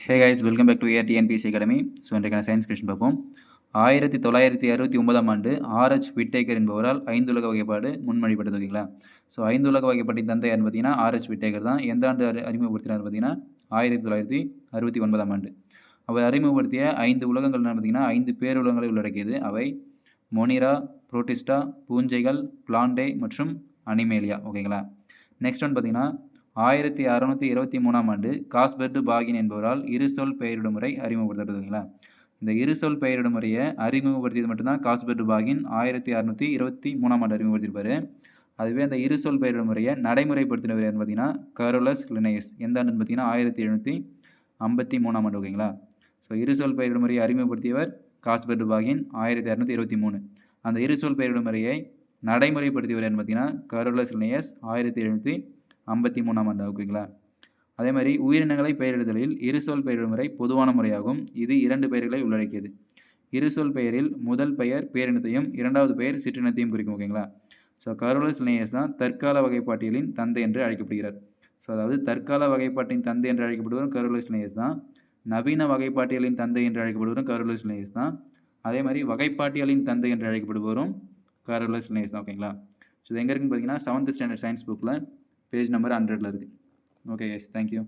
Hey guys, welcome back to ARTNPSC academy. So இன்றைக்கான science question பார்ப்போம். 1969ஆம் ஆண்டு ஆர்எச் விட்டேக்கர் என்பவரால் ஐந்துலக வகைப்பாடு முன்மொழியப்பட்டது. ஓகேங்களா? ஸோ ஐந்துலக வகைப்பாட்டின் தந்தை யாருன்னு பார்த்தீங்கன்னா ஆர்எச் விட்டேக்கர் தான். எந்த ஆண்டு அறிமுகப்படுத்தினார் பார்த்தீங்கன்னா 1969ஆம் ஆண்டு. அவர் அறிமுகப்படுத்திய 5 உலகங்கள் என்ன பார்த்தீங்கன்னா 5 பேருலகங்களை உள்ளடக்கியது. அவை மொனிரா, புரோட்டிஸ்டா, பூஞ்சைகள், பிளான்டே மற்றும் அனிமேலியா. ஓகேங்களா? நெக்ஸ்ட் ஒன் பார்த்தீங்கன்னா 1623ஆம் ஆண்டு காஸ்பெர்ட் பாகின் என்பவரால் இருசொல் பெயரிடும் முறை அறிமுகப்படுத்தப்பட்டதுங்களா? இந்த இருசொல் பெயரிடும் முறையை அறிமுகப்படுத்தியது மட்டும்தான் காஸ்பெர்ட் பாகின் 1623ஆம் ஆண்டு அறிமுகப்படுத்தியிருப்பாரு. அதுவே அந்த இருசொல் பெயரிடும் முறையை நடைமுறைப்படுத்தினவர் யாருன்னு பார்த்தீங்கன்னா கரோலஸ் லினேயஸ். எந்த ஆண்டுன்னு பார்த்தீங்கன்னா 1753ஆம் ஆண்டு. ஓகேங்களா? ஸோ இருசொல் பெயரிடும் முறையை அறிமுகப்படுத்தியவர் காஸ்பெர்ட் பாகின் 1623. அந்த இருசொல் பெயரிடும் முறையை நடைமுறைப்படுத்தியவர் யாருன்னு பார்த்தீங்கன்னா கரோலஸ் லினேயஸ் 1753ஆம் ஆண்டு. ஓகேங்களா? அதே மாதிரி உயிரினங்களை பெயரிடுதலில் இருசொல் பெயரிடும் முறை பொதுவான முறையாகும். இது 2 பெயர்களை உள்ளடக்கியது. இருசொல் பெயரில் முதல் பெயர் பேரினத்தையும் இரண்டாவது பெயர் சிற்றினத்தையும் குறிக்கும். ஓகேங்களா? ஸோ கரோலஸ் லினேயஸ் தான் தற்கால வகைப்பாட்டியலின் தந்தை என்று அழைக்கப்படுகிறார். ஸோ அதாவது தற்கால வகைப்பாட்டின் தந்தை என்று அழைக்கப்படுவதும் கரோலஸ் லினேயஸ் தான். நவீன வகைப்பாட்டியலின் தந்தை என்று அழைக்கப்படுவதும் கரோலஸ் லினேயஸ் தான். அதே மாதிரி வகைப்பாட்டியலின் தந்தை என்று அழைக்கப்படுவதும் கரோலஸ் லினேயஸ் தான். ஓகேங்களா? ஸோ இது எங்கே இருக்குன்னு பார்த்தீங்கன்னா 7th ஸ்டாண்டர்ட் சயின்ஸ் புக்கில் பேஜ் நம்பர் 100ல் இருக்குது. Okay guys, thank you.